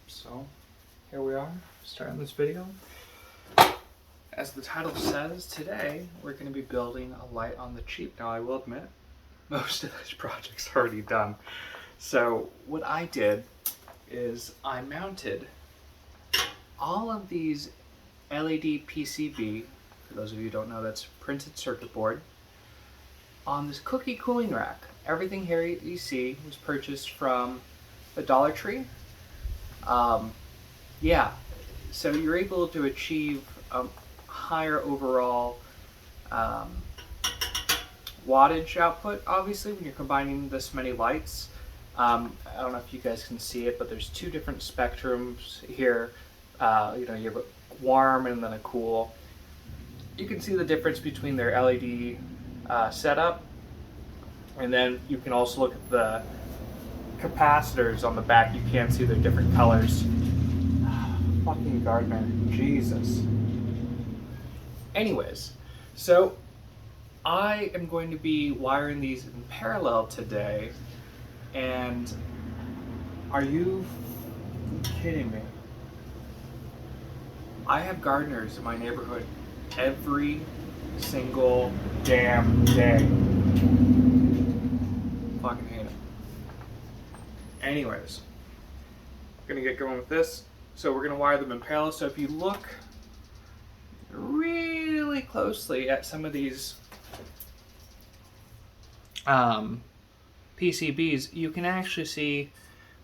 So here we are, starting this video. As the title says, today we're going to be building a light on the cheap. Now I will admit, most of this project's already done. So what I did is I mounted all of these LED PCB, for those of you who don't know, that's printed circuit board, on this cookie cooling rack. Everything here you see was purchased from the Dollar Tree. Yeah, so you're able to achieve a higher overall wattage output, obviously, when you're combining this many lights. I don't know if you guys can see it, but there's two different spectrums here. You have a warm and then a cool. You can see the difference between their LED setup, and then you can also look at the capacitors on the back. You can see their different colors. Fucking Gardner, Jesus. Anyways, so I am going to be wiring these in parallel today, and are you kidding me? I have gardeners in my neighborhood every single damn day. Fucking hate it. Anyways, I'm gonna get going with this. So we're gonna wire them in parallel. So if you look really closely at some of these PCBs, you can actually see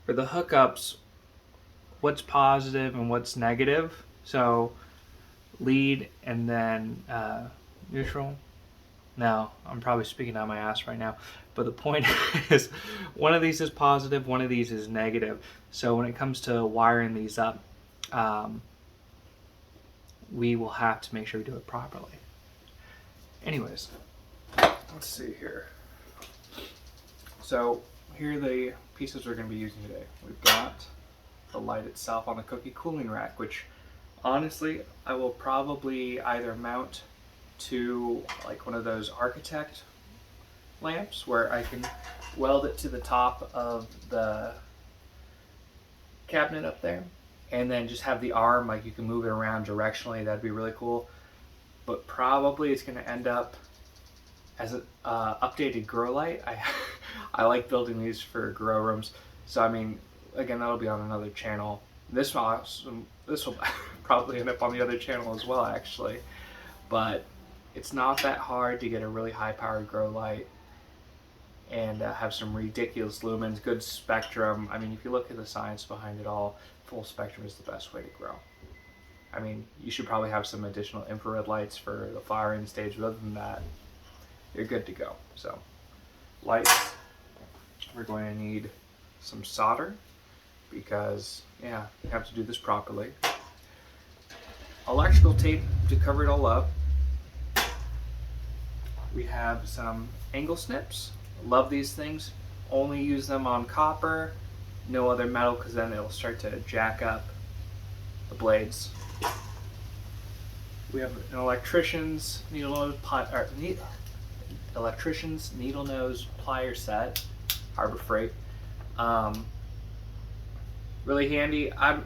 for the hookups what's positive and what's negative. So lead and then neutral. No, I'm probably speaking out my ass right now. But the point is, one of these is positive, one of these is negative. So when it comes to wiring these up, we will have to make sure we do it properly. Anyways, let's see here. So here are the pieces we're going to be using today. We've got the light itself on the cookie cooling rack, which honestly I will probably either mount to like one of those architect lamps where I can weld it to the top of the cabinet up there, and then just have the arm, like you can move it around directionally. That'd be really cool. But probably it's going to end up as an updated grow light. I like building these for grow rooms, so I mean, again, that'll be on another channel. This will probably end up on the other channel as well, actually. But it's not that hard to get a really high-powered grow light and have some ridiculous lumens, good spectrum. I mean, if you look at the science behind it all, full spectrum is the best way to grow. I mean, you should probably have some additional infrared lights for the flowering stage, but other than that, you're good to go. So, lights, we're going to need some solder because, yeah, you have to do this properly. Electrical tape to cover it all up. We have some angle snips. Love these things. Only use them on copper, no other metal, because then it'll start to jack up the blades. We have an electrician's needle nose plier set, Harbor Freight. Really handy. I'm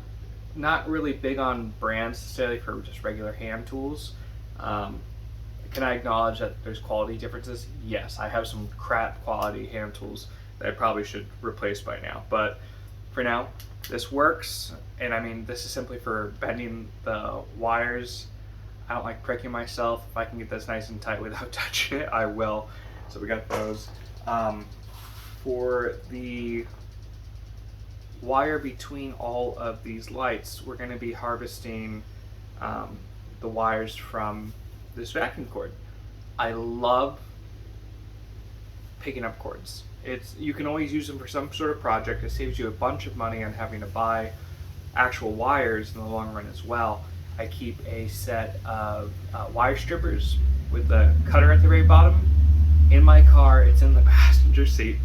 not really big on brands necessarily for just regular hand tools. Can I acknowledge that there's quality differences? Yes, I have some crap quality hand tools that I probably should replace by now. But for now, this works. And I mean, this is simply for bending the wires. I don't like pricking myself. If I can get this nice and tight without touching it, I will. So we got those. For the wire between all of these lights, we're going to be harvesting the wires from this vacuum cord. I love picking up cords. You can always use them for some sort of project. It saves you a bunch of money on having to buy actual wires in the long run as well. I keep a set of wire strippers with the cutter at the very bottom in my car. It's in the passenger seat.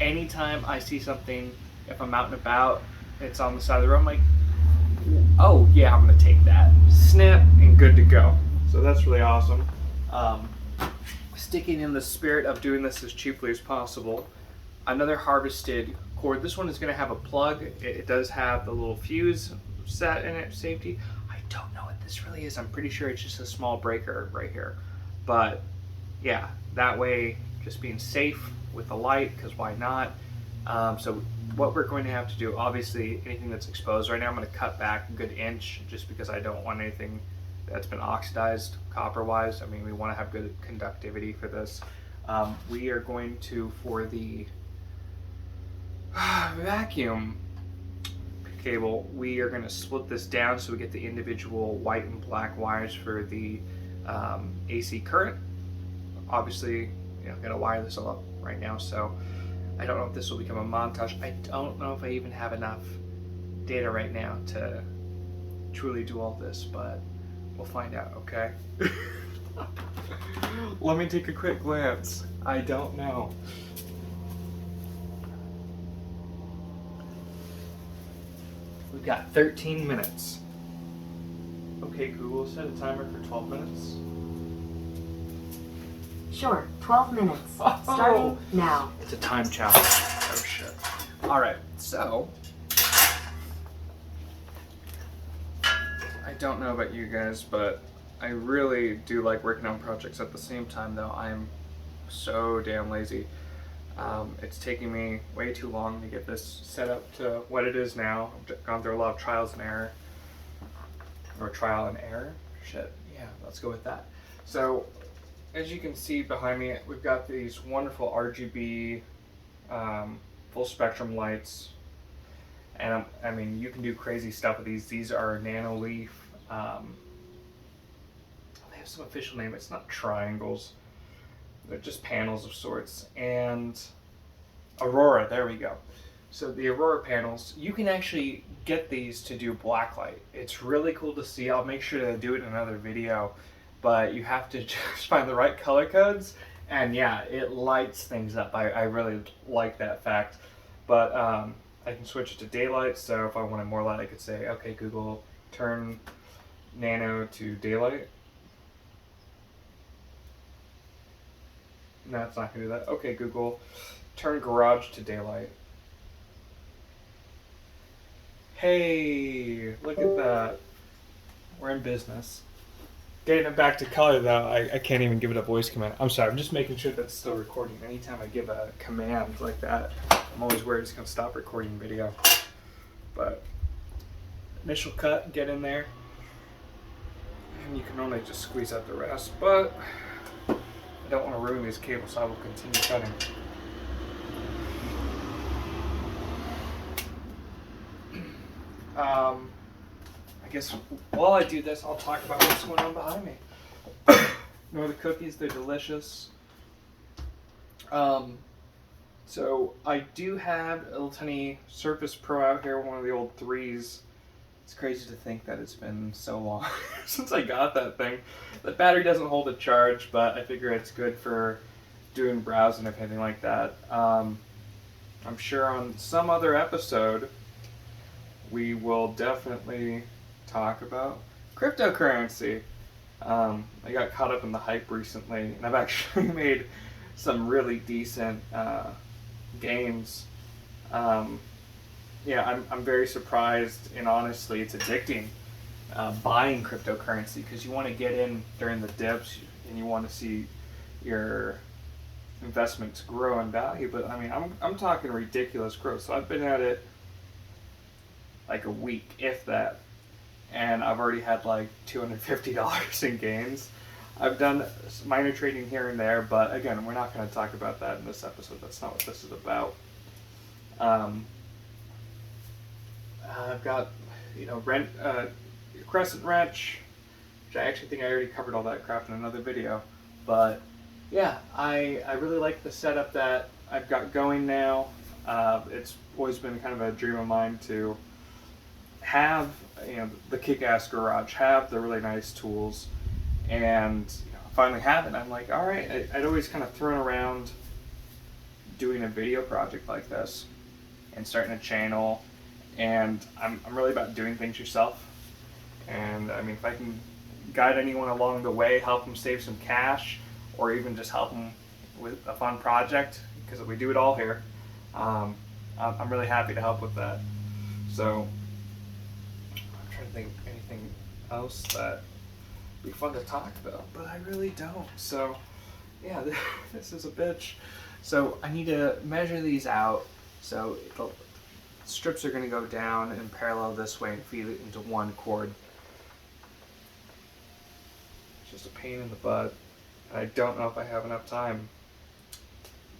Anytime I see something, if I'm out and about, it's on the side of the road, I'm like, oh yeah, I'm gonna take that. Snip and good to go. So that's really awesome. Sticking in the spirit of doing this as cheaply as possible, another harvested cord. This one is going to have a plug. It does have the little fuse set in it, safety. I don't know what this really is. I'm pretty sure it's just a small breaker right here. But yeah, that way, just being safe with the light, because why not? So what we're going to have to do, obviously, anything that's exposed right now, I'm going to cut back a good inch just because I don't want anything that's been oxidized copper-wise. I mean, we want to have good conductivity for this. We are going to, for the vacuum cable, we are going to split this down so we get the individual white and black wires for the AC current. Obviously, I'm going to wire this all up right now, so I don't know if this will become a montage. I don't know if I even have enough data right now to truly do all this, but we'll find out, okay? Let me take a quick glance. I don't know. We've got 13 minutes. Okay, Google, set a timer for 12 minutes. Sure, 12 minutes. Starting now. It's a time challenge. Oh shit. Alright, so I don't know about you guys, but I really do like working on projects. At the same time though, I'm so damn lazy. It's taking me way too long to get this set up to what it is now. I've gone through a lot of trials and error. Or trial and error? Shit, yeah, let's go with that. So, as you can see behind me, we've got these wonderful RGB full spectrum lights. And I mean, you can do crazy stuff with these. These are nano leaf. They have some official name. It's not triangles. They're just panels of sorts. And Aurora, there we go. So the Aurora panels, you can actually get these to do black light. It's really cool to see. I'll make sure to do it in another video. But you have to just find the right color codes. And yeah, it lights things up. I really like that fact. But I can switch it to daylight. So if I wanted more light, I could say, okay, Google, turn nano to daylight. No, it's not going to do that. Okay, Google, turn garage to daylight. Hey, look at that. We're in business. Getting it back to color, though, I can't even give it a voice command. I'm sorry, I'm just making sure that's still recording. Anytime I give a command like that, I'm always worried it's going to stop recording video. But initial cut, get in there. And you can only just squeeze out the rest. But I don't want to ruin these cables, so I will continue cutting. I guess while I do this, I'll talk about what's going on behind me. Nor the cookies, they're delicious. So I do have a little tiny Surface Pro out here, one of the old 3s. It's crazy to think that it's been so long since I got that thing. The battery doesn't hold a charge, but I figure it's good for doing browsing or anything like that. I'm sure on some other episode, we will definitely talk about cryptocurrency. I got caught up in the hype recently, and I've actually made some really decent gains. Yeah, I'm very surprised, and honestly, it's addicting buying cryptocurrency because you want to get in during the dips and you want to see your investments grow in value. But I mean, I'm talking ridiculous growth. So I've been at it like a week, if that, and I've already had like $250 in gains. I've done minor trading here and there, but again, we're not going to talk about that in this episode. That's not what this is about. I've got, crescent wrench, which I actually think I already covered all that crap in another video. But yeah, I really like the setup that I've got going now. It's always been kind of a dream of mine to have the kick-ass garage, have the really nice tools, and finally have it. I'm like, all right, I'd always kind of thrown around doing a video project like this and starting a channel, and I'm really about doing things yourself. And I mean, if I can guide anyone along the way, help them save some cash, or even just help them with a fun project, because we do it all here, I'm really happy to help with that. So I'm trying to think of anything else that would be fun to talk about, but I really don't. So yeah, this is a bitch. So I need to measure these out. So the strips are going to go down and parallel this way and feed it into one cord. It's just a pain in the butt. I don't know if I have enough time,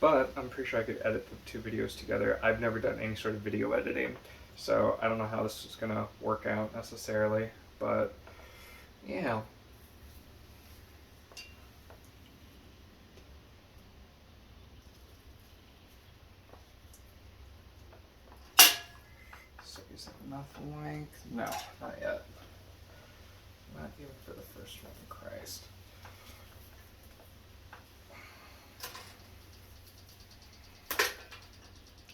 but I'm pretty sure I could edit the two videos together. I've never done any sort of video editing, so I don't know how this is going to work out necessarily, but yeah. So is that enough length? No, not yet. Not even for the first one, Christ.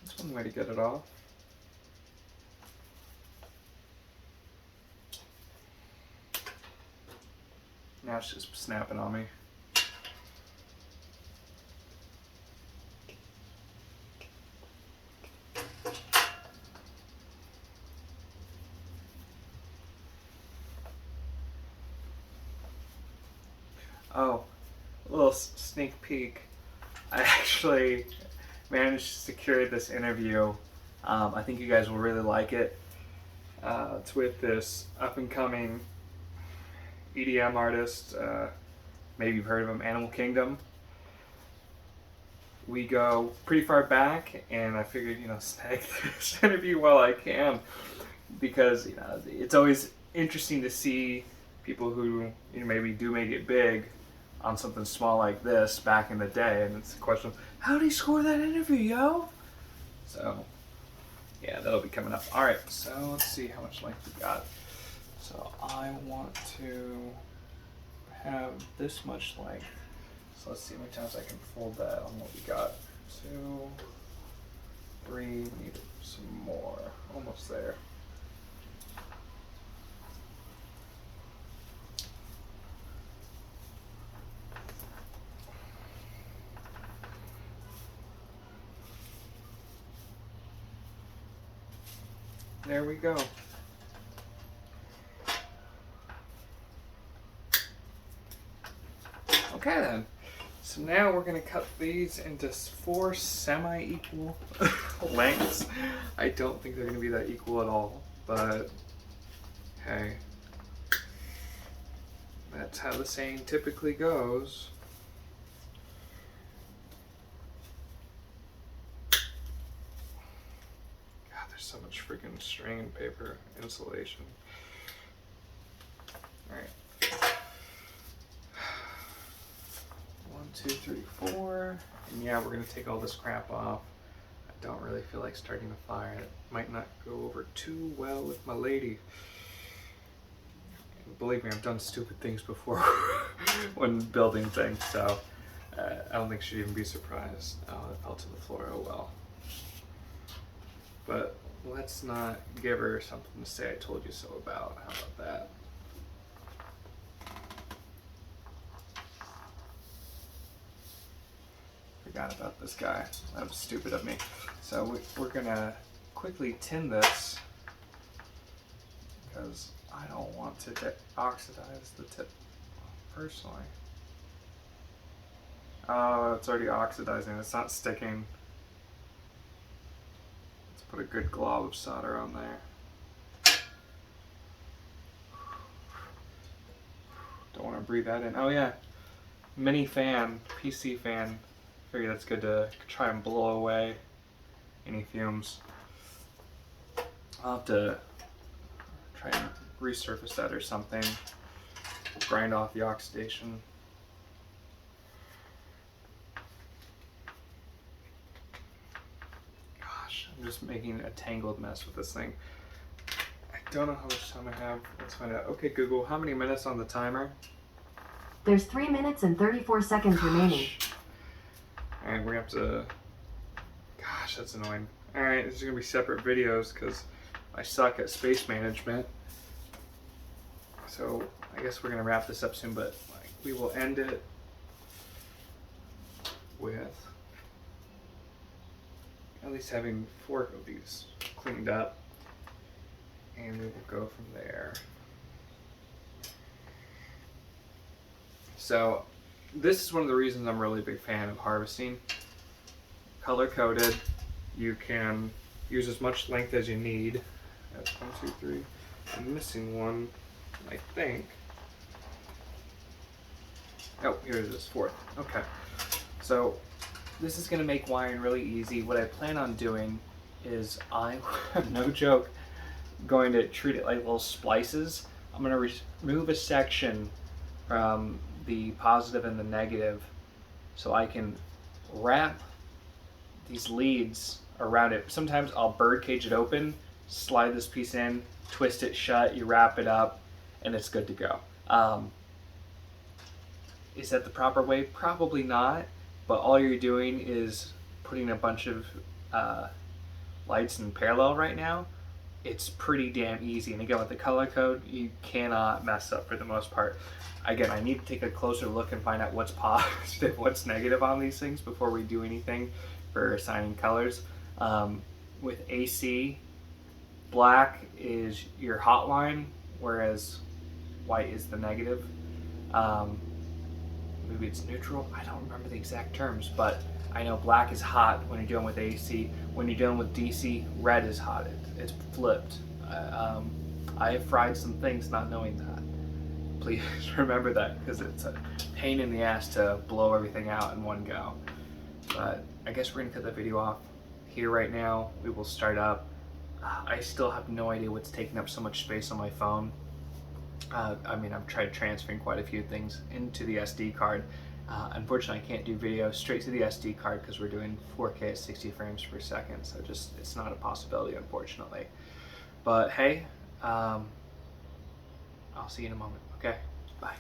That's one way to get it off. Now it's just snapping on me. Oh, a little sneak peek. I actually managed to secure this interview. I think you guys will really like it. It's with this up-and-coming EDM artist. Maybe you've heard of him, Animal Kingdom. We go pretty far back, and I figured, snag this interview while I can, because it's always interesting to see people who maybe do make it big on something small like this back in the day, and it's a question of how did he score that interview, yo? So yeah, that'll be coming up. All right, so let's see how much length we got. So I want to have this much length. So let's see how many times I can fold that on what we got. 2, 3, we need some more. Almost there. There we go. Okay then. So now we're going to cut these into 4 semi-equal lengths. I don't think they're going to be that equal at all, but hey, that's how the saying typically goes. God, there's so much freaking string and paper insulation. All right. 1, 2, 3, 4. And yeah, we're gonna take all this crap off. I don't really feel like starting a fire. It might not go over too well with my lady. And believe me, I've done stupid things before when building things, so I don't think she'd even be surprised. Oh, it fell to the floor, oh well. But let's not give her something to say I told you so about. How about that? Forgot about this guy. That was stupid of me. So we're gonna quickly tin this because I don't want to oxidize the tip personally. Oh, it's already oxidizing. It's not sticking. Let's put a good glob of solder on there. Don't want to breathe that in. Oh yeah, mini fan, PC fan. Figure that's good to try and blow away any fumes. I'll have to try and resurface that or something. Grind off the oxidation. Gosh, I'm just making a tangled mess with this thing. I don't know how much time I have. Let's find out. Okay, Google, how many minutes on the timer? There's 3 minutes and 34 seconds remaining. And we have to, gosh, that's annoying. Alright, this is going to be separate videos because I suck at space management. So I guess we're going to wrap this up soon, but we will end it with at least having 4 of these cleaned up, and we will go from there. So this is one of the reasons I'm really a big fan of harvesting. Color coded, you can use as much length as you need. That's 1, 2, 3. I'm missing one, I think. Oh, here's this 4th. Okay. So this is going to make wiring really easy. What I plan on doing is I'm, no joke, going to treat it like little splices. I'm going to remove a section from the positive and the negative so I can wrap these leads around it. Sometimes I'll birdcage it open, slide this piece in, twist it shut, you wrap it up, and it's good to go. Is that the proper way? Probably not, but all you're doing is putting a bunch of lights in parallel right now. It's pretty damn easy, and again, with the color code, you cannot mess up for the most part. Again, I need to take a closer look and find out what's positive, what's negative on these things before we do anything for assigning colors. With AC, black is your hot line, whereas white is the negative. Maybe it's neutral. I don't remember the exact terms, but I know black is hot when you're dealing with AC. When you're dealing with DC, red is hot. It's flipped. I have fried some things not knowing that. Please remember that, because it's a pain in the ass to blow everything out in one go. But I guess we're gonna cut the video off here right now. We will start up. I still have no idea what's taking up so much space on my phone. I mean, I've tried transferring quite a few things into the SD card. Unfortunately, I can't do video straight to the SD card because we're doing 4K at 60 frames per second. So it's not a possibility, unfortunately. But hey, I'll see you in a moment. Okay, bye.